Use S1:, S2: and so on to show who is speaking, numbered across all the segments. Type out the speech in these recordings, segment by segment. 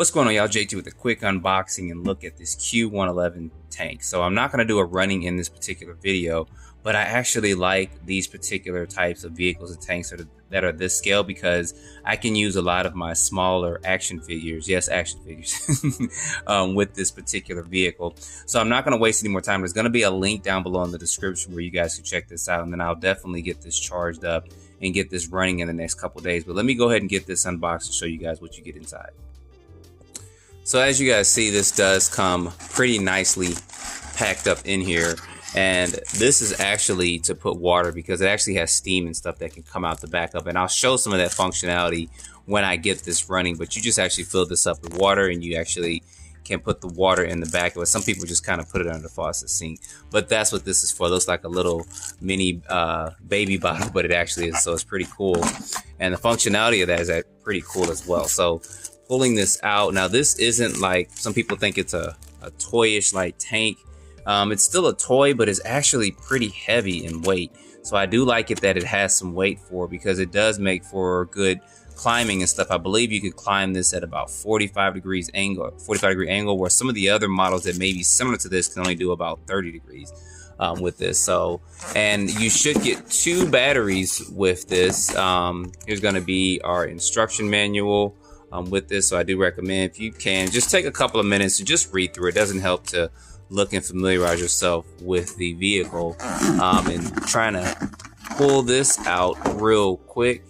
S1: What's going on, y'all? JT with a quick unboxing and look at this Q111 tank. So I'm not going to do a running in this particular video, but I actually like these particular types of vehicles and tanks that are this scale because I can use a lot of my smaller action figures, yes, action figures, with this particular vehicle. So I'm not going to waste any more time. There's going to be a link down below in the description where you guys can check this out, and then I'll definitely get this charged up and get this running in the next couple days. But let me go ahead and get this unboxed and show you guys what you get inside. So as you guys see, this does come pretty nicely packed up in here. And this is actually to put water because it actually has steam and stuff that can come out the back of it. And I'll show some of that functionality when I get this running. But you just actually fill this up with water and you actually can put the water in the back of it. Some people just kind of put it under the faucet sink. But that's what this is for. It looks like a little mini baby bottle, but it actually is. So it's pretty cool. And the functionality of that is pretty cool as well. So pulling this out. Now this isn't like, some people think it's a toyish like tank. It's still a toy, but it's actually pretty heavy in weight. So I do like it that it has some weight for it because it does make for good climbing and stuff. I believe you could climb this at about 45 degree angle, where some of the other models that may be similar to this can only do about 30 degrees with this. So, and you should get 2 batteries with this. Here's going to be our instruction manual with this. So I do recommend, if you can, just take a couple of minutes to just read through it. It doesn't help to look and familiarize yourself with the vehicle, and trying to pull this out real quick.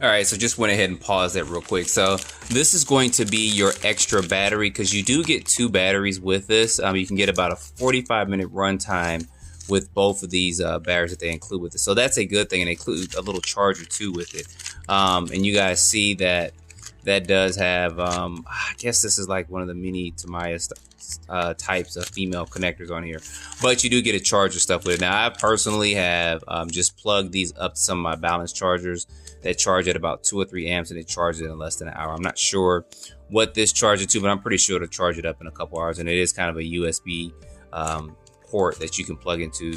S1: All right, so just went ahead and paused that real quick. So this is going to be your extra battery because you do get 2 batteries with this. You can get about a 45-minute run time with both of these batteries that they include with it. So that's a good thing, and they include a little charger too with it. And you guys see that that does have, I guess this is like one of the mini Tamiya types of female connectors on here. But you do get a charger stuff with it. Now, I personally have just plugged these up to some of my balance chargers that charge at about 2 or 3 amps, and it charges it in less than an hour. I'm not sure what this charges to, but I'm pretty sure to charge it up in a couple hours. And it is kind of a USB port that you can plug into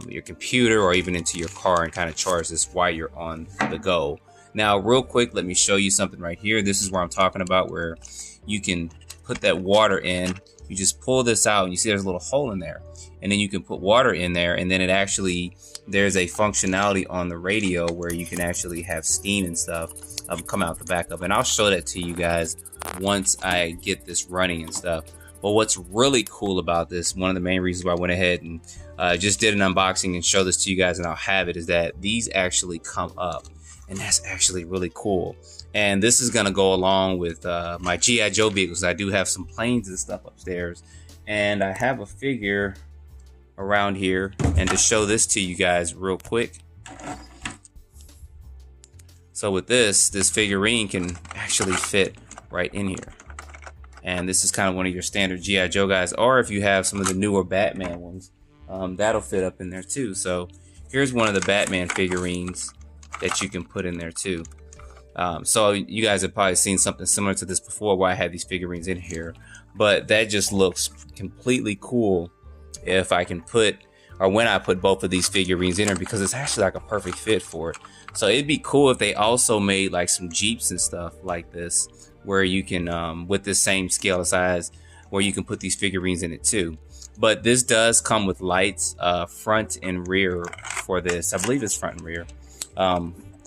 S1: your computer or even into your car and kind of charge this while you're on the go. Now, real quick, let me show you something right here. This is where I'm talking about, where you can put that water in. You just pull this out and you see there's a little hole in there, and then you can put water in there, and then it actually, there's a functionality on the radio where you can actually have steam and stuff come out the back of it. And I'll show that to you guys once I get this running and stuff. But what's really cool about this, one of the main reasons why I went ahead and just did an unboxing and show this to you guys, and I'll have it, is that these actually come up. And that's actually really cool. And this is going to go along with my G.I. Joe vehicles. I do have some planes and stuff upstairs. And I have a figure around here. And to show this to you guys real quick. So with this figurine can actually fit right in here. And this is kind of one of your standard G.I. Joe guys. Or if you have some of the newer Batman ones, that'll fit up in there too. So here's one of the Batman figurines that you can put in there too. So you guys have probably seen something similar to this before where I had these figurines in here, but that just looks completely cool if I can put, or when I put both of these figurines in there, because it's actually like a perfect fit for it. So it'd be cool if they also made like some Jeeps and stuff like this, where you can, with this same scale of size, where you can put these figurines in it too. But this does come with lights, front and rear for this. I believe it's front and rear.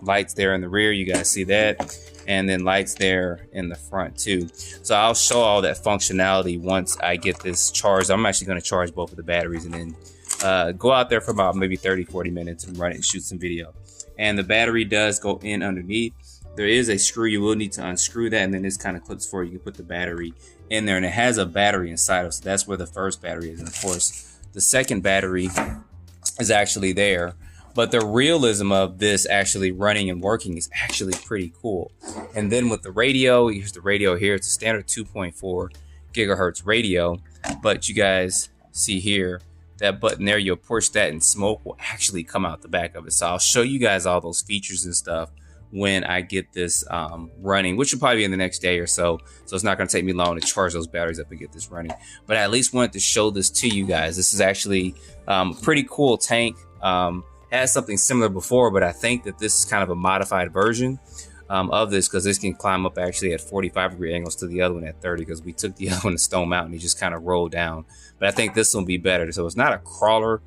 S1: Lights there in the rear, you guys see that, and then lights there in the front too. So I'll show all that functionality once I get this charged. I'm actually going to charge both of the batteries and then go out there for about maybe 30-40 minutes and run it and shoot some video. And the battery does go in underneath. There is a screw, you will need to unscrew that, and then this kind of clips for you. You can put the battery in there, and it has a battery inside of it. So that's where the first battery is, and of course the second battery is actually there. But the realism of this actually running and working is actually pretty cool. And then with the radio, here's the radio here. It's a standard 2.4 gigahertz radio. But you guys see here, that button there, you'll push that and smoke will actually come out the back of it. So I'll show you guys all those features and stuff when I get this running, which will probably be in the next day or so. So it's not going to take me long to charge those batteries up and get this running. But I at least wanted to show this to you guys. This is actually a pretty cool tank. Had something similar before, but I think that this is kind of a modified version. of this, because this can climb up actually at 45-degree angles to the other one at 30, because we took the other one to Stone Mountain. He just kind of rolled down. But I think this will be better. So it's not a crawler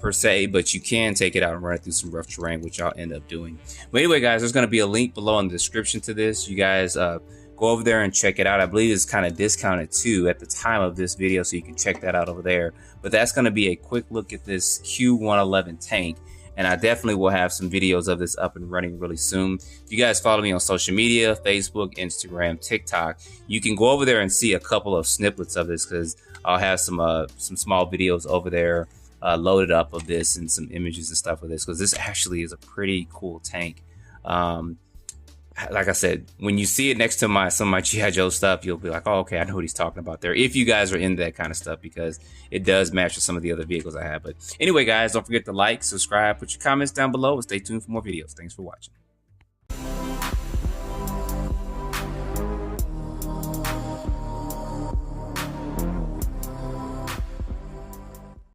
S1: per se, but you can take it out and run it through some rough terrain, which I'll end up doing. But anyway, guys, there's going to be a link below in the description to this. You guys go over there and check it out. I believe it's kind of discounted too at the time of this video, so you can check that out over there. But that's going to be a quick look at this Q111 tank. And I definitely will have some videos of this up and running really soon. If you guys follow me on social media, Facebook, Instagram, TikTok, you can go over there and see a couple of snippets of this, because I'll have some small videos over there loaded up of this and some images and stuff of this, because this actually is a pretty cool tank. Like I said, when you see it next to some of my G.I. Joe stuff, you'll be like, oh, okay, I know what he's talking about there. If you guys are into that kind of stuff, because it does match with some of the other vehicles I have. But anyway, guys, don't forget to like, subscribe, put your comments down below, and stay tuned for more videos. Thanks for watching.